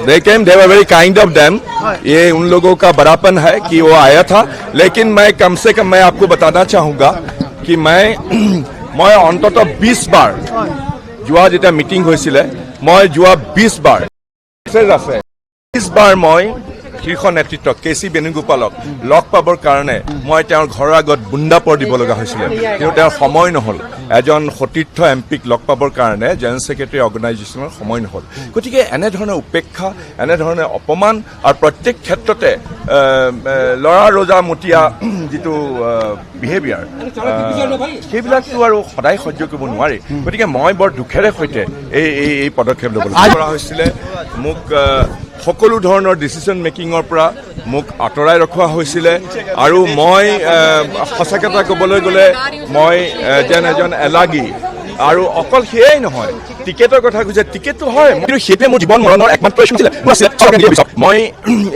They came, they were very kind of them. ये उन लोगों का बड़ापन है कि वो आया था, लेकिन मैं कम से कम मैं आपको बताना चाहूँगा कि मैं অন্তত 20 বাৰ যোৱা যেতিয়া মিটিং হৈছিলে মই যোৱা 20 বাৰ আছে 20 বাৰ মই শীৰ্ষ নেতৃত্ব কেসি বেণুগোপালক লগ পাবৰ কাৰণে মই তেওঁৰ ঘৰৰ আগত বুন্দাপৰ দিব লগা হৈছিল, কিন্তু তেওঁৰ সময় নহল। এজন সতীৰ্থ এমপিক লগ পাবৰ কাৰণে জেনেৰেল সেক্ৰেটাৰী অৰ্গেনাইজেশ্যনৰ সময় নহল। গতিকে এনেধৰণৰ উপেক্ষা, এনেধৰণৰ অপমান আৰু প্ৰত্যেক ক্ষেত্ৰতে লৰা ৰজা মতিয়া যিটো বিহেভিয়াৰ সেইবিলাকতো আৰু সদায় সহ্য কৰিব নোৱাৰি। গতিকে মই বৰ দুখেৰে সৈতে এই পদক্ষেপ ল'বলৈ কৰা হৈছিলে। মোক সকলো ধৰণৰ ডিচিশ্যন মেকিঙৰ পৰা মোক আঁতৰাই ৰখোৱা হৈছিলে আৰু মই সঁচা কথা ক'বলৈ গ'লে মই যেন এজন এলাগী। আৰু অকল সেয়াই নহয়, টিকেটৰ কথা কৈছে, টিকেটটো হয়, কিন্তু সেইটোৱে মোৰ জীৱন মৰণৰ একমাত্ৰ ইছ্যু আছিলে। মই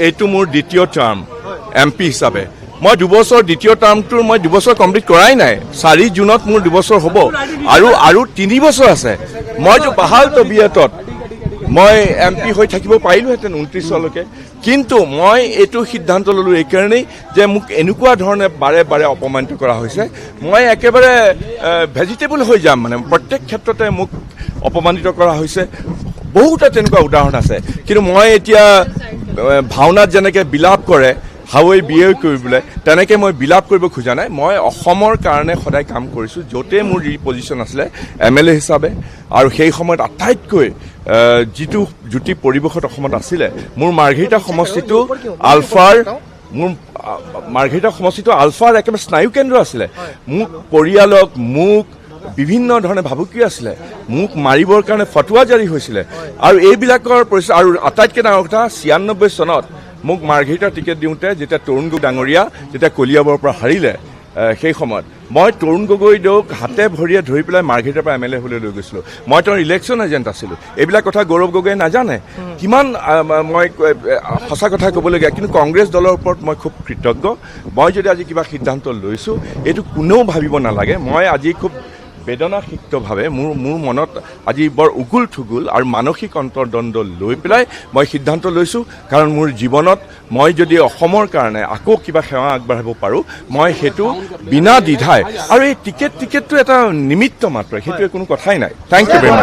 এইটো মোৰ দ্বিতীয় টাৰ্ম এমপি হিচাপে। মই 2 বছৰ দ্বিতীয় টাৰ্মটোৰ মই 2 বছৰ কমপ্লিট কৰাই নাই। 4 জুনত মোৰ 2 বছৰ হ'ব আৰু 3 বছৰ আছে। মইতো বাহাল তবিয়তত মই এমপি হৈ থাকিব পাৰিলোহেঁতেন 29লৈকে, কিন্তু মই এইটো সিদ্ধান্ত ল'লোঁ এইকাৰণেই যে মোক এনেকুৱা ধৰণে বাৰে বাৰে অপমানিত কৰা হৈছে। মই একেবাৰে ভেজিটেবল হৈ যাম, মানে প্ৰত্যেক ক্ষেত্ৰতে মোক অপমানিত কৰা হৈছে। বহুতো তেনেকুৱা উদাহৰণ আছে, কিন্তু মই এতিয়া ভাওনাত যেনেকৈ বিলাপ কৰে হাৱৈ বিয়ে কৰিবলৈ, তেনেকৈ মই বিলাপ কৰিব খোজা নাই। মই অসমৰ কাৰণে সদায় কাম কৰিছোঁ, য'তেই মোৰ যি পজিশ্যন আছিলে MLA হিচাপে। আৰু সেই সময়ত আটাইতকৈ যিটো জ্যোতি পৰিৱেশত অসমত আছিলে, মোৰ মাৰ্ঘেৰিটা সমষ্টিটো আলফাৰ একেবাৰে স্নায়ু কেন্দ্ৰ আছিলে। মোক পৰিয়ালক, মোক বিভিন্ন ধৰণে ভাবুকি আছিলে, মোক মাৰিবৰ কাৰণে ফটোৱা জাৰি হৈছিলে। আৰু এইবিলাকৰ পৰিস্থিতি, আৰু আটাইতকৈ ডাঙৰ কথা 96 চনত মোক মাৰ্ঘেৰিটাৰ টিকেট দিওঁতে যেতিয়া তৰুণ গগৈ ডাঙৰীয়া যেতিয়া কলিয়াবৰৰ পৰা হাৰিলে, সেই সময়ত মই তৰুণ গগৈদেউক হাতে ভৰিয়ে ধৰি পেলাই মাৰ্ঘেৰিটাৰ পৰা MLA হ'বলৈ লৈ গৈছিলোঁ। মই তেওঁৰ ইলেকশ্যন এজেণ্ট আছিলোঁ। এইবিলাক কথা গৌৰৱ গগৈয়ে নাজানে। কিমান মই সঁচা কথা ক'বলগীয়া, কিন্তু কংগ্ৰেছ দলৰ ওপৰত মই খুব কৃতজ্ঞ। মই যদি আজি কিবা সিদ্ধান্ত লৈছোঁ, এইটো কোনেও ভাবিব নালাগে। মই আজি খুব বেদনাসিক্তভাৱে মোৰ মনত আজি বৰ উগুল থুগুল আৰু মানসিক অন্তৰ্দ্বন্দ্ব লৈ পেলাই মই সিদ্ধান্ত লৈছোঁ। কাৰণ মোৰ জীৱনত মই যদি অসমৰ কাৰণে আকৌ কিবা সেৱা আগবঢ়াব পাৰোঁ, মই সেইটো বিনা দ্বিধাই, আৰু এই টিকেটটো এটা নিমিত্ত মাত্ৰ, সেইটোৱে কোনো কথাই নাই। Thank you very much.